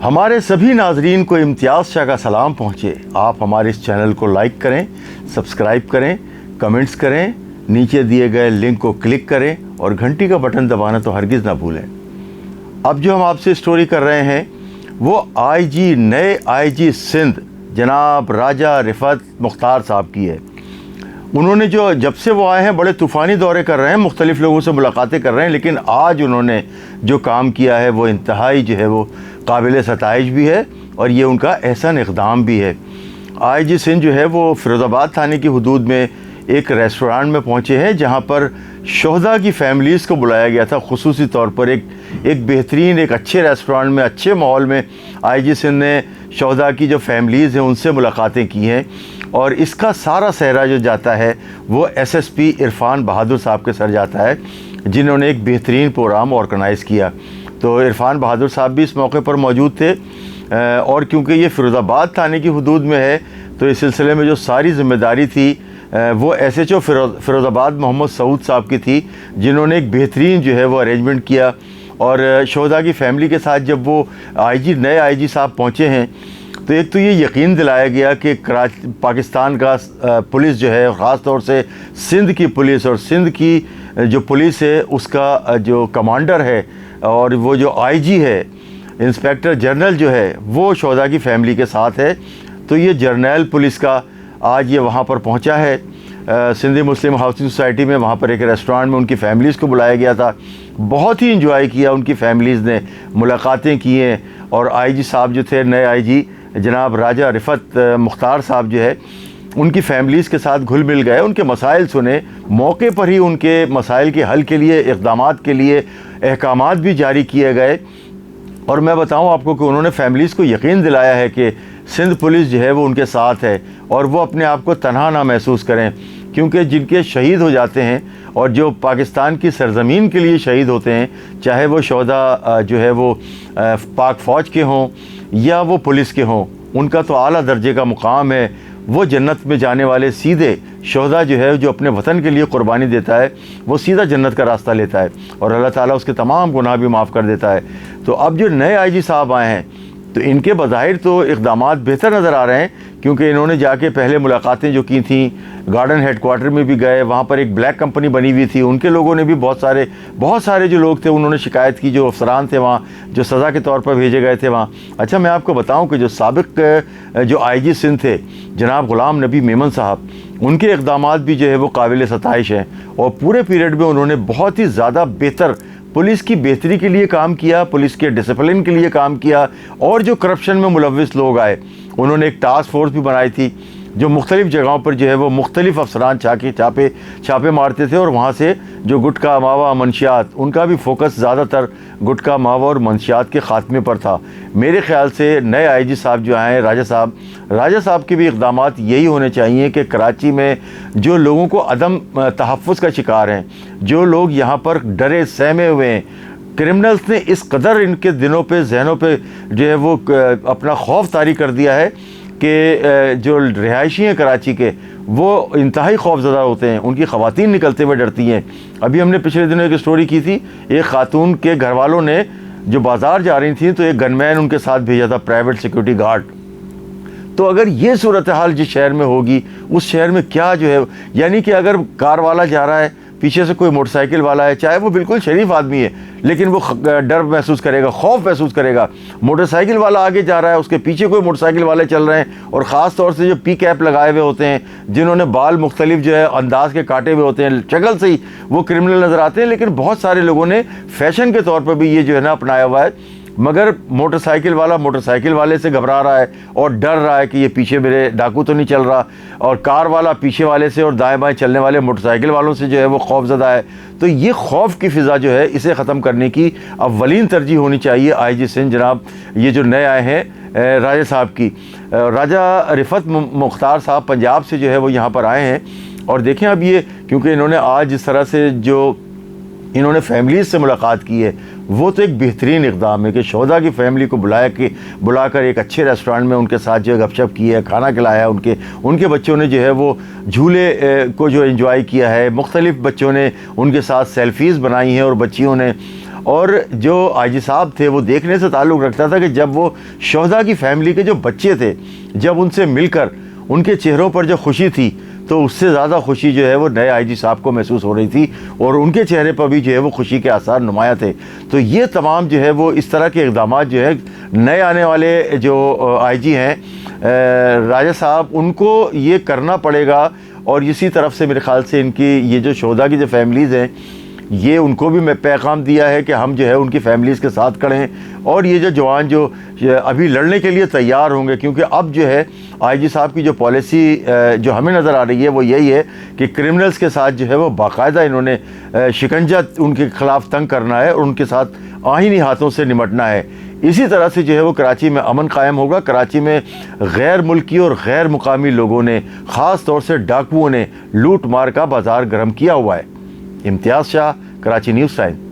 हमारे सभी नाजरीन को इम्तियाज़ शाह का सलाम पहुँचे। आप हमारे इस चैनल को लाइक करें, सब्सक्राइब करें, कमेंट्स करें, नीचे दिए गए लिंक को क्लिक करें और घंटी का बटन दबाना तो हरगिज़ ना भूलें। अब जो हम आपसे स्टोरी कर रहे हैं वो नए आईजी सिंध जनाब राजा रिफत मुख्तार साहब की है। उन्होंने जब से वो आए हैं बड़े तूफ़ानी दौरे कर रहे हैं, मुख्तलिफ़ लोगों से मुलाकातें कर रहे हैं, लेकिन आज उन्होंने जो काम किया है वो इंतहाई जो है वो काबिल सताइश भी है और ये उनका एहसन इक़दाम भी है। आईजी सिंध जो है वो फ़िरोज़ाबाद थाने की हदूद में एक रेस्टोरेंट में पहुँचे हैं जहाँ पर शोहदा की फ़ैमिलीज़ को बुलाया गया था। ख़ुसूसी तौर पर एक बेहतरीन एक अच्छे रेस्टोरेंट में, अच्छे माहौल में आईजी सिंध ने शोहदा की जो फ़ैमिलीज़ हैं उनसे मुलाकातें की हैं और इसका सारा सहरा जो जाता है वो एसएसपी इरफान बहादुर साहब के सर जाता है, जिन्होंने एक बेहतरीन प्रोग्राम ऑर्गेनाइज़ किया। तो इरफान बहादुर साहब भी इस मौके पर मौजूद थे और क्योंकि ये फ़िरोज़ाबाद थाने की हदूद में है तो इस सिलसिले में जो सारी ज़िम्मेदारी थी वो SHO फ़िरोज़ाबाद मोहम्मद सऊद साहब की थी, जिन्होंने एक बेहतरीन जो है वो अरेंजमेंट किया। और शोहदा की फ़ैमिली के साथ जब वो नए आईजी साहब पहुँचे हैं तो एक तो ये यकीन दिलाया गया कि पाकिस्तान का पुलिस जो है, ख़ास तौर से सिंध की पुलिस और सिंध की जो पुलिस है उसका जो कमांडर है और वो जो आईजी है, इंस्पेक्टर जनरल जो है, वो शोहदा की फ़ैमिली के साथ है। तो ये जर्नैल पुलिस का आज ये वहाँ पर पहुँचा है सिंधी मुस्लिम हाउसिंग सोसाइटी में। वहाँ पर एक रेस्टोरेंट में उनकी फ़ैमिलीज़ को बुलाया गया था। बहुत ही इंजॉय किया उनकी फ़ैमिलीज़ ने, मुलाकातें की हैं और आईजी साहब जो थे, नए आईजी जनाब राजा रिफत मुख्तार साहब जो है, उनकी फ़ैमिलीज़ के साथ घुल मिल गए, उनके मसाइल सुने, मौके पर ही उनके मसाइल के हल के लिए, इक़दामात के लिए अहकामात भी जारी किए गए। और मैं बताऊं आपको कि उन्होंने फ़ैमिलीज़ को यकीन दिलाया है कि सिंध पुलिस जो है वो उनके साथ है और वो अपने आप को तनहा ना महसूस करें, क्योंकि जिनके शहीद हो जाते हैं और जो पाकिस्तान की सरज़मीन के लिए शहीद होते हैं, चाहे वो शोहदा जो है वो पाक फ़ौज के हों या वो पुलिस के हों, उनका तो आला दर्जे का मुकाम है। वो जन्नत में जाने वाले सीधे शोहदा जो है, जो अपने वतन के लिए क़ुरबानी देता है, वो सीधा जन्नत का रास्ता लेता है और अल्लाह ताला उसके तमाम गुनाह भी माफ़ कर देता है। तो अब जो नए आईजी साहब आए हैं तो इनके बज़ाहिर तो इक़दामात बेहतर नज़र आ रहे हैं, क्योंकि इन्होंने जाके पहले मुलाकातें जो की थी, गार्डन हेडक्वार्टर में भी गए, वहाँ पर एक ब्लैक कंपनी बनी हुई थी, उनके लोगों ने भी बहुत सारे जो लोग थे उन्होंने शिकायत की, जो अफसरान थे वहाँ, जो सज़ा के तौर पर भेजे गए थे वहाँ। अच्छा, मैं आपको बताऊँ कि जो साबिक़ जो आईजी सिंध थे जनाब ग़ुलाम नबी मेमन साहब, उनके इक़दामात भी जो है वो काबिल सताइश हैं और पूरे पीरियड में उन्होंने बहुत ही ज़्यादा बेहतर पुलिस की बेहतरी के लिए काम किया, पुलिस के डिसिप्लिन के लिए काम किया। और जो करप्शन में मुलव्विस लोग आए, उन्होंने एक टास्क फोर्स भी बनाई थी जो मुख्तलिफ़ जगहों पर जो है वो मुख्तलिफ़ अफसरान छापे मारते थे और वहाँ से जो गुटखा मावा मंशियात, उनका भी फोकस ज़्यादातर गुटखा मावा और मंशियात के ख़ात्मे पर था। मेरे ख़्याल से नए आईजी साहब जो आए, राजा साहब के भी इक़दामात यही होने चाहिए कि कराची में जो लोगों को अदम तहफ़्फ़ुज़ का शिकार हैं, जो लोग यहाँ पर डरे सहमे हुए हैं, क्रिमिनल्स ने इस कदर इनके दिनों पे, जहनों पे जो है वो अपना खौफ तारी कर दिया है कि जो रिहायशी हैं कराची के, वो इंतहाई खौफज़दा होते हैं, उनकी ख़वातीन निकलते हुए डरती हैं। अभी हमने पिछले दिनों एक स्टोरी की थी, एक खातून के घर वालों ने जो बाज़ार जा रही थी तो एक गनमैन उनके साथ भेजा था, प्राइवेट सिक्योरिटी गार्ड। तो अगर ये सूरत हाल जिस शहर में होगी, उस शहर में क्या जो है, यानी कि अगर कार वाला जा रहा है, पीछे से कोई मोटरसाइकिल वाला है, चाहे वो बिल्कुल शरीफ आदमी है, लेकिन वो डर महसूस करेगा, खौफ महसूस करेगा। मोटरसाइकिल वाला आगे जा रहा है, उसके पीछे कोई मोटरसाइकिल वाले चल रहे हैं और ख़ास तौर से जो पी कैप लगाए हुए होते हैं, जिन्होंने बाल मुख्तलिफ जो है अंदाज के काटे हुए होते हैं, शक्ल से ही वो क्रिमिनल नज़र आते हैं। लेकिन बहुत सारे लोगों ने फ़ैशन के तौर पर भी ये जो है ना अपनाया हुआ है। मगर मोटरसाइकिल वाला मोटरसाइकिल वाले से घबरा रहा है और डर रहा है कि ये पीछे मेरे डाकू तो नहीं चल रहा, और कार वाला पीछे वाले से और दाएं बाएं चलने वाले मोटरसाइकिल वालों से जो है वो खौफज़दा है। तो ये खौफ की फ़िज़ा जो है, इसे ख़त्म करने की अव्वलीन तरजीह होनी चाहिए आईजी सिंध जनाब ये जो नए आए हैं राजा साहब की। राजा रिफत मुख्तार साहब पंजाब से जो है वो यहाँ पर आए हैं और देखें अब ये, क्योंकि इन्होंने आज जिस तरह से जो इन्होंने फैमिलीज़ से मुलाकात की है, वो तो एक बेहतरीन इक़दाम है कि शोहदा की फ़ैमिली को बुलाकर एक अच्छे रेस्टोरेंट में उनके साथ जो गपशप की है, खाना खिलाया, उनके बच्चों ने जो है वो झूले को जो एंजॉय किया है, मुख्तलिफ़ बच्चों ने उनके साथ सेल्फ़ीज़ बनाई हैं और बच्चियों ने, और जो आईजी साहब थे वो देखने से ताल्लुक़ रखता था कि जब वो शोहदा की फैमिली के जो बच्चे थे, जब उनसे मिलकर उनके चेहरों पर जो खुशी थी, तो उससे ज़्यादा खुशी जो है वो नए आईजी साहब को महसूस हो रही थी और उनके चेहरे पर भी जो है वो खुशी के आसार नुमाया थे। तो ये तमाम जो है वो इस तरह के इक़दाम जो है नए आने वाले जो आईजी हैं राजा साहब, उनको ये करना पड़ेगा। और इसी तरफ से मेरे ख़्याल से इनकी ये जो शोहदा की जो फैमिलीज़ हैं, ये उनको भी मैं पैगाम दिया है कि हम जो है उनकी फैमिलीज़ के साथ खड़े हैं और ये जो जवान जो अभी लड़ने के लिए तैयार होंगे, क्योंकि अब जो है आईजी साहब की जो पॉलिसी जो हमें नज़र आ रही है वो यही है कि क्रिमिनल्स के साथ जो है वो बाकायदा इन्होंने शिकंजा उनके ख़िलाफ़ तंग करना है और उनके साथ आईनी हाथों से निमटना है। इसी तरह से जो है वो कराची में अमन कायम होगा। कराची में गैर मुल्की और गैर मुकामी लोगों ने, ख़ास तौर से डाकुओं ने लूट मार का बाज़ार गर्म किया हुआ है। इम्तियाज़ शाह, कराची न्यूज़ टाइम।